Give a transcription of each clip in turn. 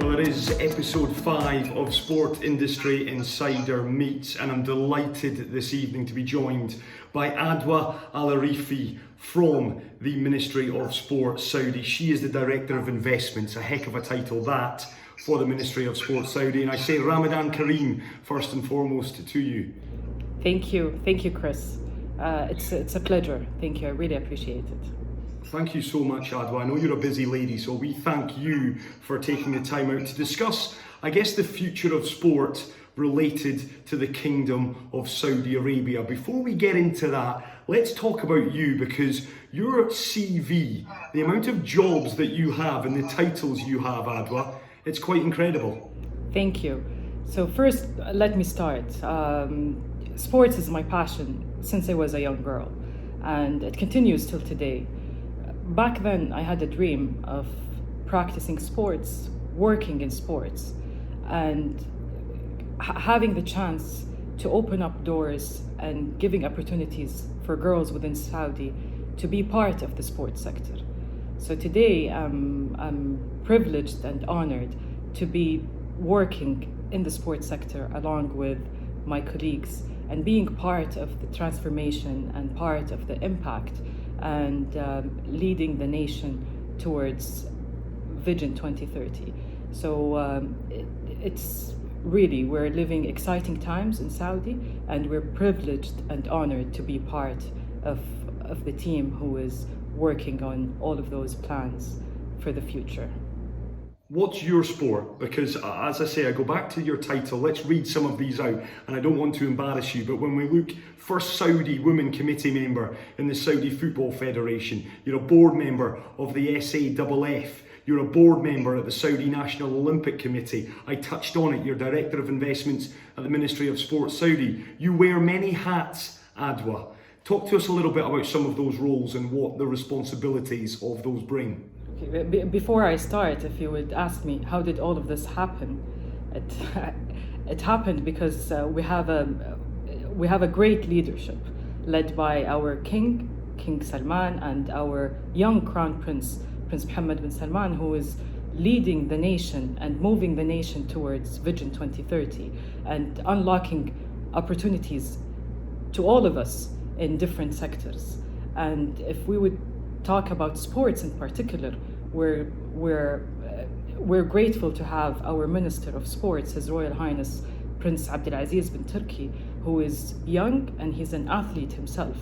Well, it is episode 5 of Sport Industry Insider Meets, and I'm delighted this evening to be joined by Adwa Alarifi from the Ministry of Sport Saudi. She is the Director of Investments, a heck of a title that for the Ministry of Sport Saudi. And I say Ramadan Kareem first and foremost to you. Thank you, Chris. It's a pleasure. Thank you. I really appreciate it. Thank you so much, Adwa. I know you're a busy lady, so we thank you for taking the time out to discuss, I guess, the future of sport related to the Kingdom of Saudi Arabia. Before we get into that, let's talk about you, because your CV, the amount of jobs that you have and the titles you have, Adwa, it's quite incredible. Thank you. So first, let me start. Sports is my passion since I was a young girl, and it continues till today. Back then, I had a dream of practicing sports, working in sports, and having the chance to open up doors and giving opportunities for girls within Saudi to be part of the sports sector. So today, I'm privileged and honored to be working in the sports sector along with my colleagues and being part of the transformation and part of the impact and leading the nation towards Vision 2030. So it's really, we're living exciting times in Saudi, and we're privileged and honored to be part of the team who is working on all of those plans for the future. What's your sport? Because as I say, I go back to your title. Let's read some of these out, and I don't want to embarrass you, but when we look, first Saudi women committee member in the Saudi Football Federation, you're a board member of the SAFF, you're a board member at the Saudi National Olympic Committee. I touched on it, you're Director of Investments at the Ministry of Sport Saudi. You wear many hats, Adwa. Talk to us a little bit about some of those roles and what the responsibilities of those bring. Okay, before I start, if you would ask me, how did all of this happen? It happened because we have a great leadership led by our King Salman, and our young Crown Prince Mohammed bin Salman, who is leading the nation and moving the nation towards Vision 2030 and unlocking opportunities to all of us in different sectors. And if we would talk about sports in particular, we're grateful to have our Minister of Sports, His Royal Highness Prince Abdulaziz bin Turki, who is young and he's an athlete himself,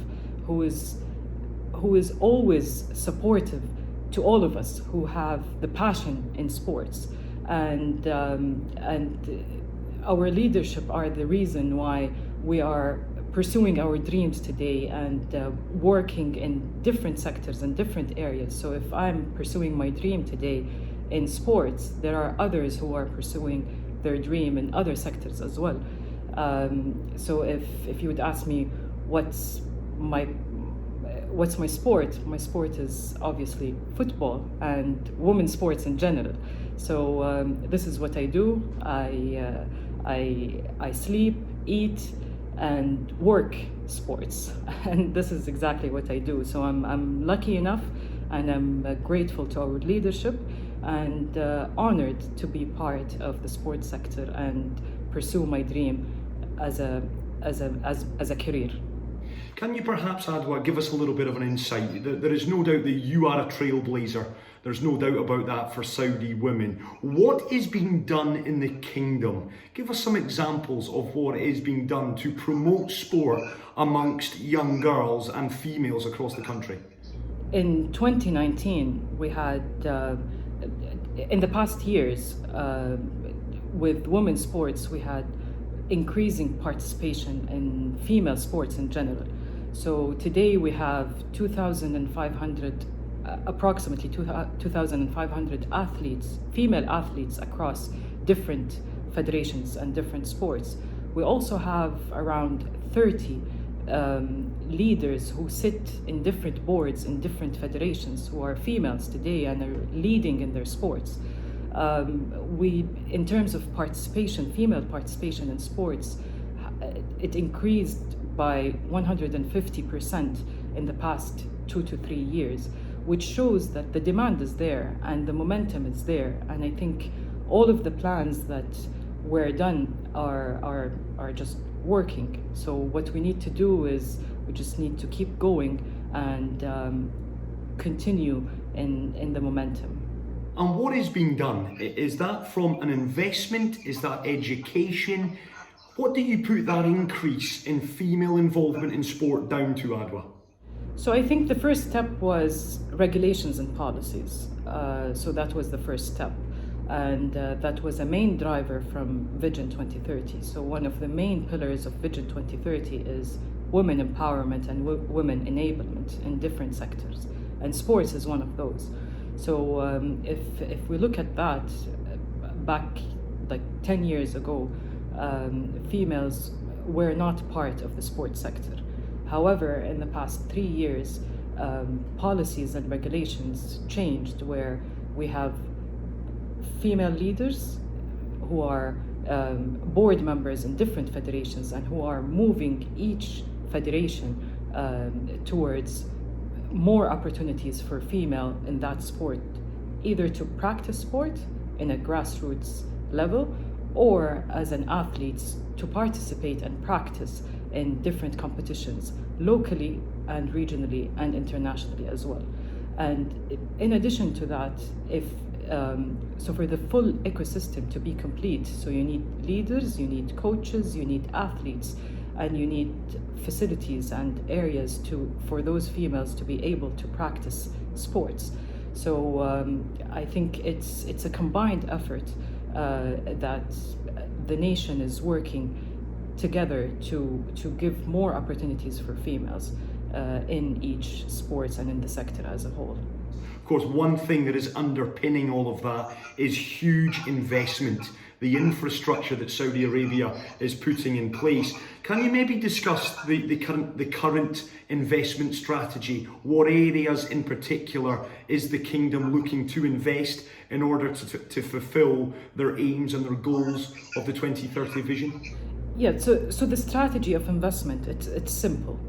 who is always supportive to all of us who have the passion in sports, and our leadership are the reason why we are pursuing our dreams today and working in different sectors and different areas. So if I'm pursuing my dream today in sports, there are others who are pursuing their dream in other sectors as well. So if you would ask me what's my sport, my sport is obviously football and women's sports in general. So this is what I do. I sleep, eat, and work sports, and this is exactly what I do. So I'm lucky enough, and I'm grateful to our leadership, and honored to be part of the sports sector and pursue my dream as a career. Can you perhaps, Adwa, give us a little bit of an insight? There is no doubt that you are a trailblazer. There's no doubt about that for Saudi women. What is being done in the kingdom? Give us some examples of what is being done to promote sport amongst young girls and females across the country. In 2019, we had, in the past years, with women's sports, we had increasing participation in female sports in general. So today we have approximately 2,500 athletes, female athletes across different federations and different sports. We also have around 30 leaders who sit in different boards in different federations who are females today and are leading in their sports. In terms of participation, female participation in sports, it increased by 150% in the past 2 to 3 years, which shows that the demand is there and the momentum is there. And I think all of the plans that were done are just working. So what we need to do is we just need to keep going and continue in the momentum. And what is being done? Is that from an investment? Is that education? What do you put that increase in female involvement in sport down to, Adwa? So I think the first step was regulations and policies. So that was the first step. And that was a main driver from Vision 2030. So one of the main pillars of Vision 2030 is women empowerment and women enablement in different sectors. And sports is one of those. So if we look at that, back like 10 years ago, females were not part of the sports sector. However, in the past 3 years, policies and regulations changed where we have female leaders who are board members in different federations and who are moving each federation towards more opportunities for female in that sport, either to practice sport in a grassroots level or as an athlete to participate and practice in different competitions locally and regionally and internationally as well. And in addition to that, so for the full ecosystem to be complete, so you need leaders, you need coaches, you need athletes, and you need facilities and areas for those females to be able to practice sports. So I think it's a combined effort that the nation is working together to give more opportunities for females in each sports and in the sector as a whole. Of course, one thing that is underpinning all of that is huge investment, the infrastructure that Saudi Arabia is putting in place. Can you maybe discuss the current investment strategy? What areas in particular is the kingdom looking to invest in order to fulfill their aims and their goals of the 2030 vision? Yeah, so the strategy of investment, it's simple.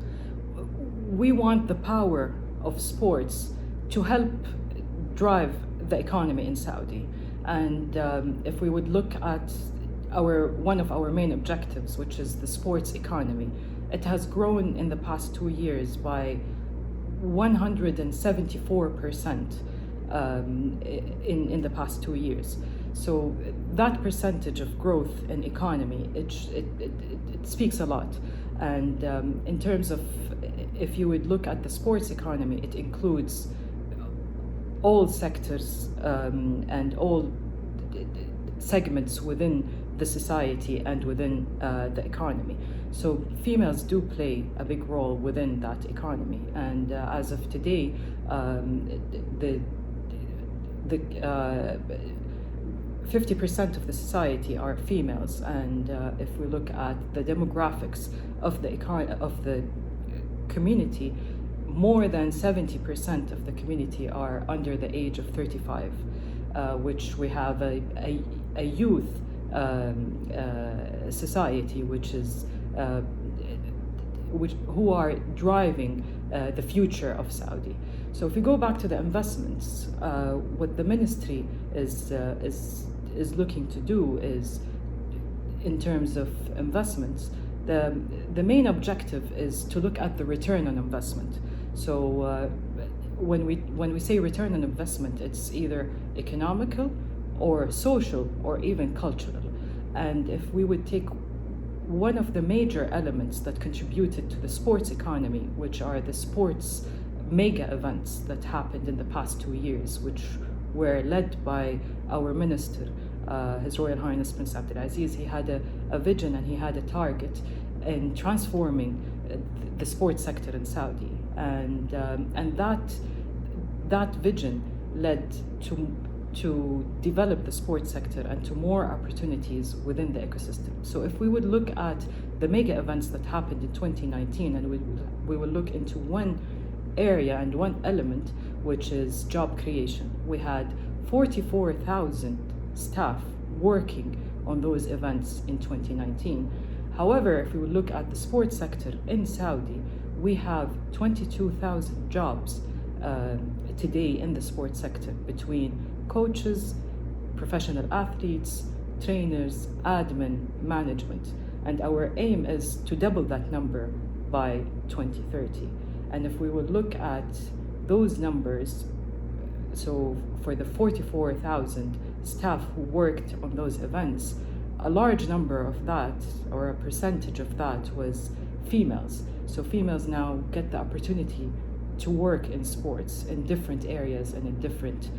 We want the power of sports to help drive the economy in Saudi. And if we would look at one of our main objectives, which is the sports economy, it has grown in the past 2 years by 174% in the past 2 years. So that percentage of growth in economy, it speaks a lot. And in terms of, if you would look at the sports economy, it includes all sectors and all segments within the society and within the economy. So females do play a big role within that economy. And as of today, the 50% of the society are females, and if we look at the demographics of the community, more than 70% of the community are under the age of 35, which we have a youth society, who are driving the future of Saudi. So if we go back to the investments, what the ministry is looking to do is, in terms of investments, the main objective is to look at the return on investment. So when we say return on investment, it's either economical or social or even cultural. And if we would take one of the major elements that contributed to the sports economy, which are the sports mega events that happened in the past 2 years, which were led by our minister, His Royal Highness Prince Abdulaziz. He had a vision and he had a target in transforming the sports sector in Saudi, and that vision led to develop the sports sector and to more opportunities within the ecosystem. So if we would look at the mega events that happened in 2019, and we will look into one area and one element, which is job creation. We had 44,000 staff working on those events in 2019. However, if we would look at the sports sector in Saudi, we have 22,000 jobs today in the sports sector, between coaches, professional athletes, trainers, admin, management. And our aim is to double that number by 2030. And if we would look at those numbers, so for the 44,000 staff who worked on those events, a large number of that, or a percentage of that, was females. So females now get the opportunity to work in sports in different areas and in different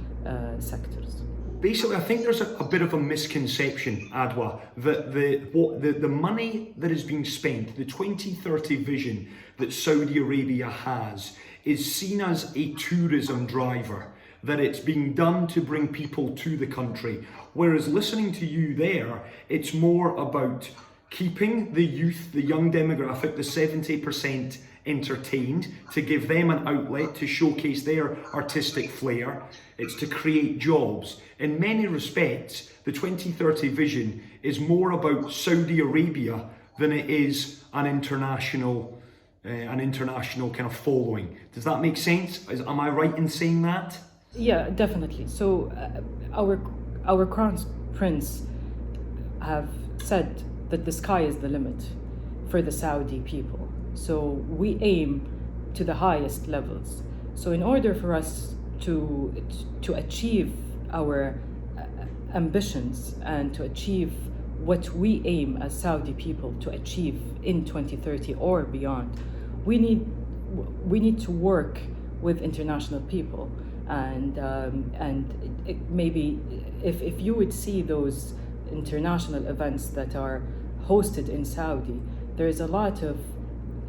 sectors. Basically, I think there's a bit of a misconception, Adwa, that the money that is being spent, the 2030 vision that Saudi Arabia has, is seen as a tourism driver, that it's being done to bring people to the country. Whereas listening to you there, it's more about keeping the youth, the young demographic, the 70% entertained, to give them an outlet to showcase their artistic flair. It's to create jobs. In many respects, the 2030 vision is more about Saudi Arabia than it is an international kind of following. Does that make sense? Am I right in saying that? Yeah, definitely. So our crown prince have said that the sky is the limit for the Saudi people. So we aim to the highest levels. So in order for us to achieve our ambitions and to achieve what we aim as Saudi people to achieve in 2030 or beyond, we need to work with international people. And maybe if you would see those international events that are hosted in Saudi, there is a lot of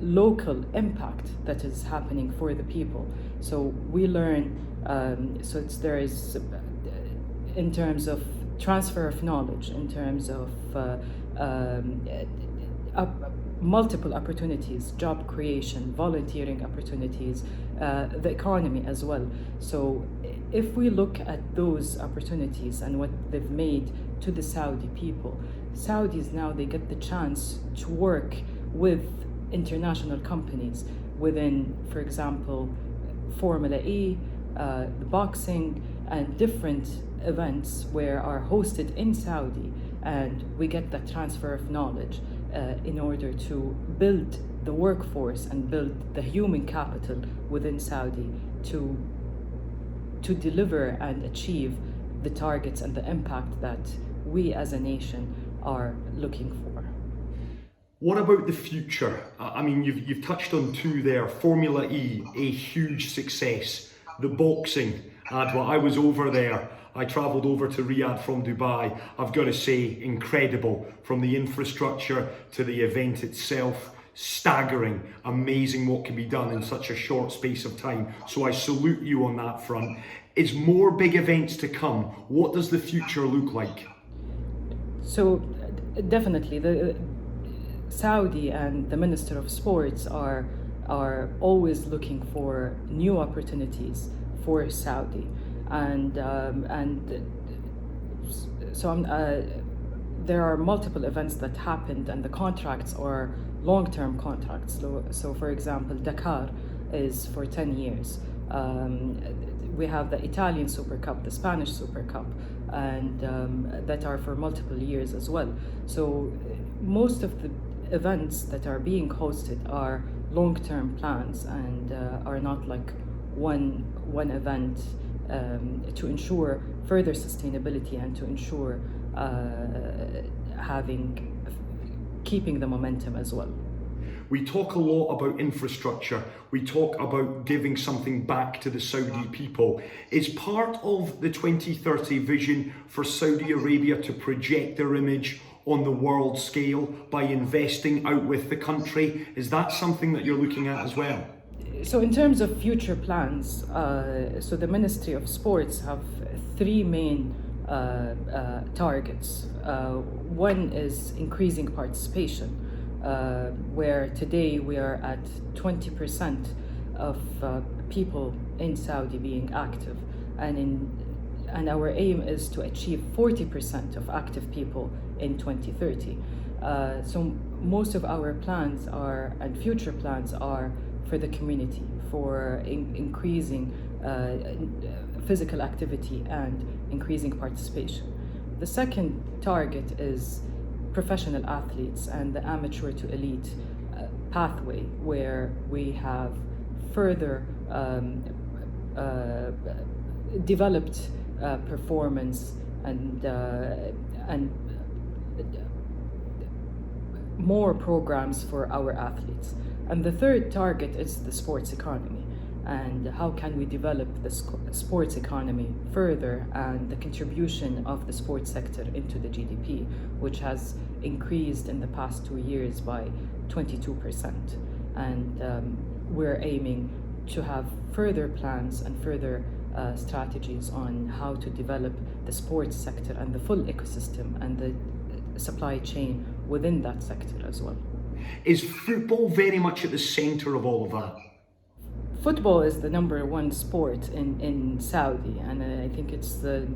local impact that is happening for the people. So we learn, there is in terms of transfer of knowledge, in terms of multiple opportunities, job creation, volunteering opportunities, the economy as well. So if we look at those opportunities and what they've made to the Saudi people, Saudis now, they get the chance to work with international companies within, for example, Formula E, the boxing, and different events where are hosted in Saudi, and we get that transfer of knowledge in order to build the workforce and build the human capital within Saudi to deliver and achieve the targets and the impact that we as a nation are looking for. What about the future? I mean, you've touched on two there. Formula E, a huge success. The boxing, Adwa, I was over there. I travelled over to Riyadh from Dubai. I've got to say, incredible. From the infrastructure to the event itself, staggering, amazing what can be done in such a short space of time. So I salute you on that front. Is more big events to come? What does the future look like? So definitely, the Saudi and the Minister of Sports are always looking for new opportunities for Saudi, and there are multiple events that happened, and the contracts are long-term contracts. So for example, Dakar is for 10 years. We have the Italian Super Cup, the Spanish Super Cup, and that are for multiple years as well. So most of the events that are being hosted are long-term plans and are not like one event, to ensure further sustainability and to ensure keeping the momentum as well. We talk a lot about infrastructure. We talk about giving something back to the Saudi people. Is part of the 2030 vision for Saudi Arabia to project their image on the world scale by investing out with the country? Is that something that you're looking at as well? So in terms of future plans, so the Ministry of Sports have three main targets. One is increasing participation, where today we are at 20% of people in Saudi being active, and our aim is to achieve 40% of active people in 2030. So most of our plans and future plans are for the community, for increasing physical activity and increasing participation. The second target is professional athletes and the amateur to elite pathway, where we have further developed performance and more programs for our athletes. And the third target is the sports economy, and how can we develop the sports economy further, and the contribution of the sports sector into the GDP, which has increased in the past 2 years by 22%. And we're aiming to have further plans and further strategies on how to develop the sports sector and the full ecosystem and the supply chain within that sector as well. Is football very much at the centre of all of that? Football is the number one sport in Saudi, and I think it's in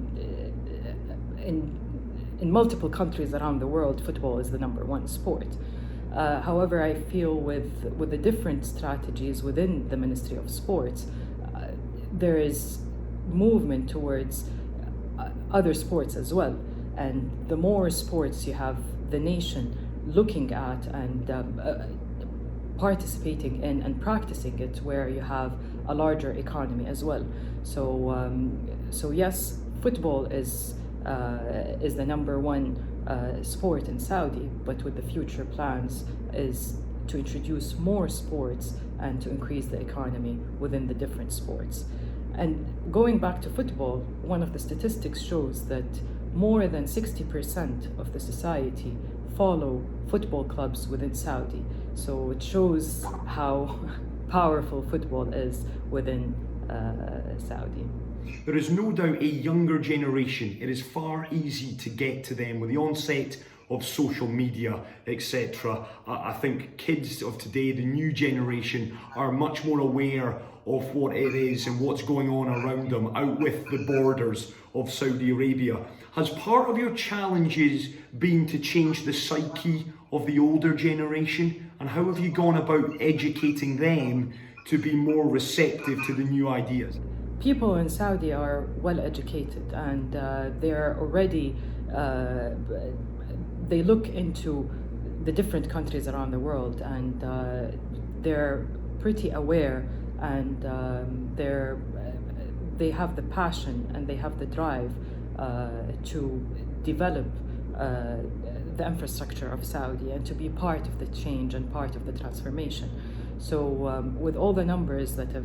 multiple countries around the world, football is the number one sport. However, I feel with the different strategies within the Ministry of Sports, there is movement towards other sports as well. And the more sports you have the nation looking at and participating in and practicing it, where you have a larger economy as well. So yes, football is the number one sport in Saudi, but with the future plans is to introduce more sports and to increase the economy within the different sports. And going back to football, one of the statistics shows that more than 60% of the society follow football clubs within Saudi. So it shows how powerful football is within Saudi. There is no doubt a younger generation, it is far easy to get to them with the onset of social media, etc. I think kids of today, the new generation, are much more aware of what it is and what's going on around them out with the borders of Saudi Arabia. Has part of your challenges been to change the psyche of the older generation? And how have you gone about educating them to be more receptive to the new ideas? People in Saudi are well educated, and they're already, they look into the different countries around the world, and they're pretty aware, and they have the passion and they have the drive to develop the infrastructure of Saudi and to be part of the change and part of the transformation. So with all the numbers that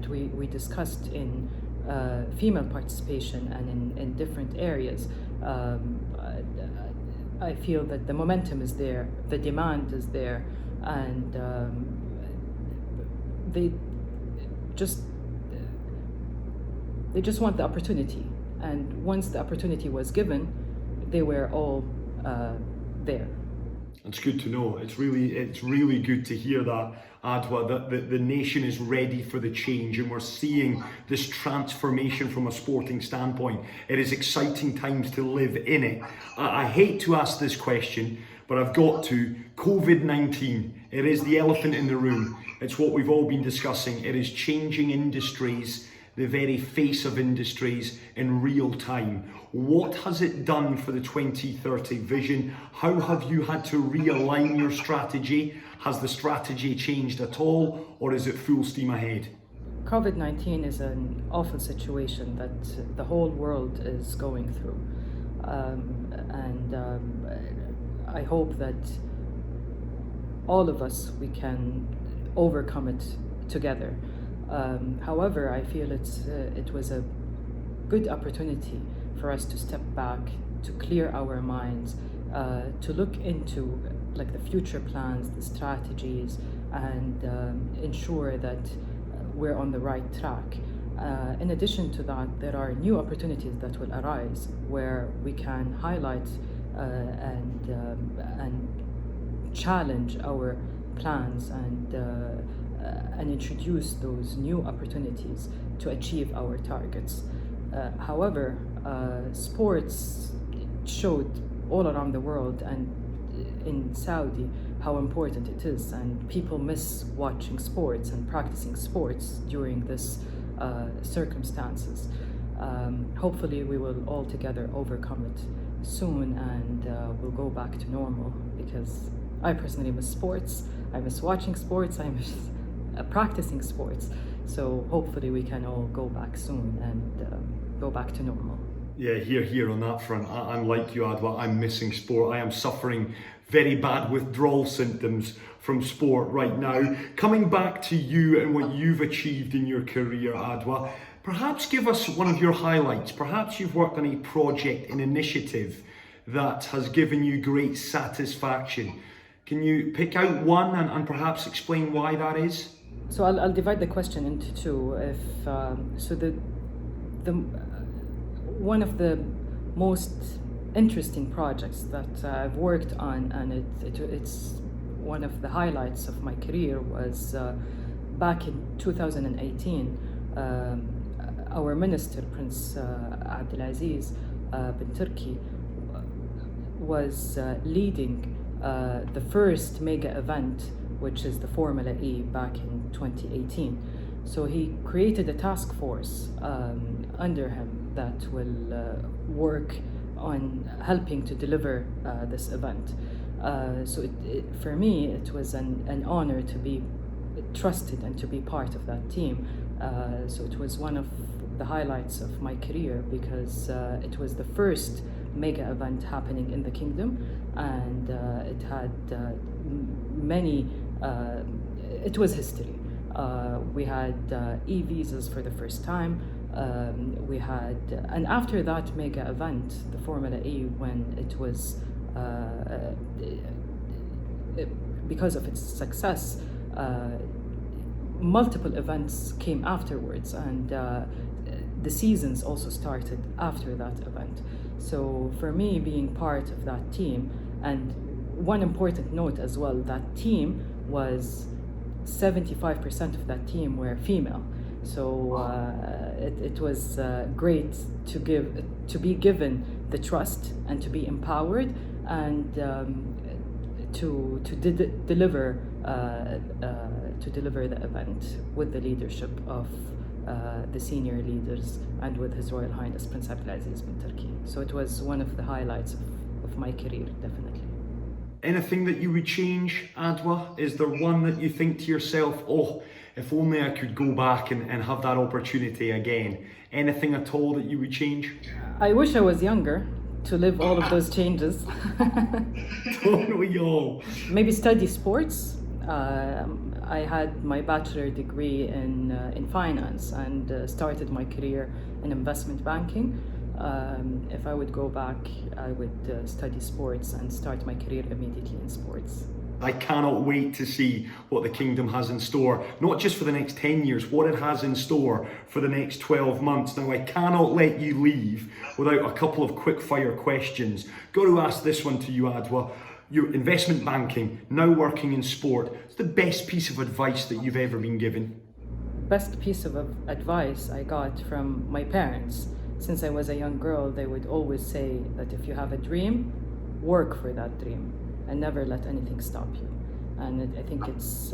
we discussed in female participation and in different areas, I feel that the momentum is there, the demand is there, and they just want the opportunity. And once the opportunity was given, they were all there. It's good to know. It's really good to hear that, Adwa, that the nation is ready for the change, and we're seeing this transformation from a sporting standpoint. It is exciting times to live in it. I hate to ask this question, but I've got to. COVID-19, it is the elephant in the room. It's what we've all been discussing. It is changing industries, the very face of industries in real time. What has it done for the 2030 vision? How have you had to realign your strategy? Has the strategy changed at all, or is it full steam ahead? COVID-19 is an awful situation that the whole world is going through. I hope that all of us, we can overcome it together. However, I feel it was a good opportunity for us to step back, to clear our minds, to look into like the future plans, the strategies, and ensure that we're on the right track. In addition to that, there are new opportunities that will arise where we can highlight and challenge our plans and introduce those new opportunities to achieve our targets. However, sports showed all around the world and in Saudi how important it is, and people miss watching sports and practicing sports during this circumstances. Hopefully we will all together overcome it soon, and we'll go back to normal, because I personally miss sports. I miss watching sports. I miss practicing sports. So hopefully we can all go back soon and go back to normal. Yeah, here on that front. I'm like you, Adwa. I'm missing sport. I am suffering very bad withdrawal symptoms from sport right now. Coming back to you and what you've achieved in your career, Adwa, perhaps give us one of your highlights. Perhaps you've worked on a project, an initiative that has given you great satisfaction. Can you pick out one and perhaps explain why that is? So I'll divide the question into two. One of the most interesting projects that I've worked on, and it's one of the highlights of my career, was back in 2018. Our minister, Prince Abdulaziz bin Turki, was leading the first mega event, which is the Formula E, back in 2018. So he created a task force under him that will work on helping to deliver this event. So for me, it was an honor to be trusted and to be part of that team. So it was one of the highlights of my career, because it was the first mega event happening in the kingdom, and it had many, it was history. We had e-visas for the first time. We had, and after that mega event, the Formula E, when it was, because of its success, multiple events came afterwards, and the seasons also started after that event. So for me, being part of that team, and one important note as well, that team was 75% of that team were female. So it was great to be given the trust and to be empowered, and to deliver the event with the leadership of the senior leaders and with His Royal Highness Prince Abdulaziz bin Turki. So it was one of the highlights of my career, definitely. Anything that you would change, Adwa? Is there one that you think to yourself, oh, if only I could go back and have that opportunity again? Anything at all that you would change? I wish I was younger to live all of those changes. Don't we all? Maybe study sports. I had my bachelor degree in finance, and started my career in investment banking. If I would go back, I would study sports and start my career immediately in sports. I cannot wait to see what the kingdom has in store, not just for the next 10 years, what it has in store for the next 12 months. Now, I cannot let you leave without a couple of quick-fire questions. Got to ask this one to you, Adwa. Your investment banking, now working in sport, what's the best piece of advice that you've ever been given? Best piece of advice I got from my parents. Since I was a young girl, they would always say that if you have a dream, work for that dream and never let anything stop you. And I think it's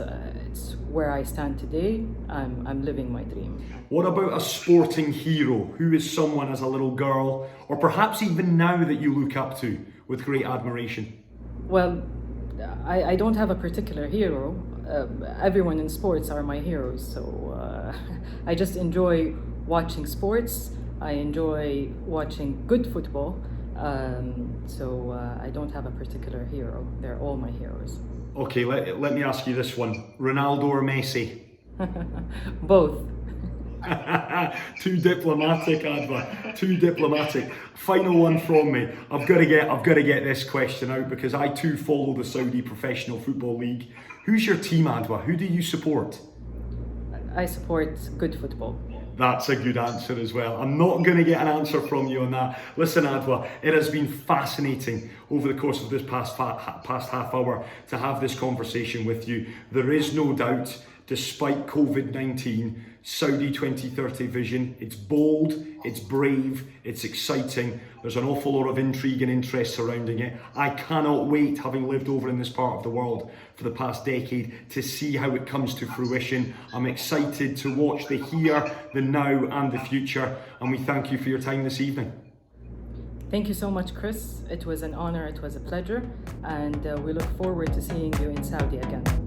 where I stand today. I'm living my dream. What about a sporting hero? Who is someone as a little girl, or perhaps even now, that you look up to with great admiration? Well, I don't have a particular hero. Everyone in sports are my heroes. So I just enjoy watching sports. I enjoy watching good football. So I don't have a particular hero. They're all my heroes. Okay, let me ask you this one. Ronaldo or Messi? Both. Too diplomatic, Adwa. Too diplomatic. Final one from me. I've got to get this question out, because I too follow the Saudi Professional Football League. Who's your team, Adwa? Who do you support? I support good football. That's a good answer as well. I'm not going to get an answer from you on that. Listen, Adwa, it has been fascinating over the course of this past half hour to have this conversation with you. There is no doubt, despite COVID-19, Saudi 2030 vision, it's bold, it's brave, it's exciting. There's an awful lot of intrigue and interest surrounding it. I cannot wait, having lived over in this part of the world for the past decade, to see how it comes to fruition. I'm excited to watch the here, the now and the future, and we thank you for your time this evening. Thank you so much, Chris. It was an honor, it was a pleasure, and we look forward to seeing you in Saudi again.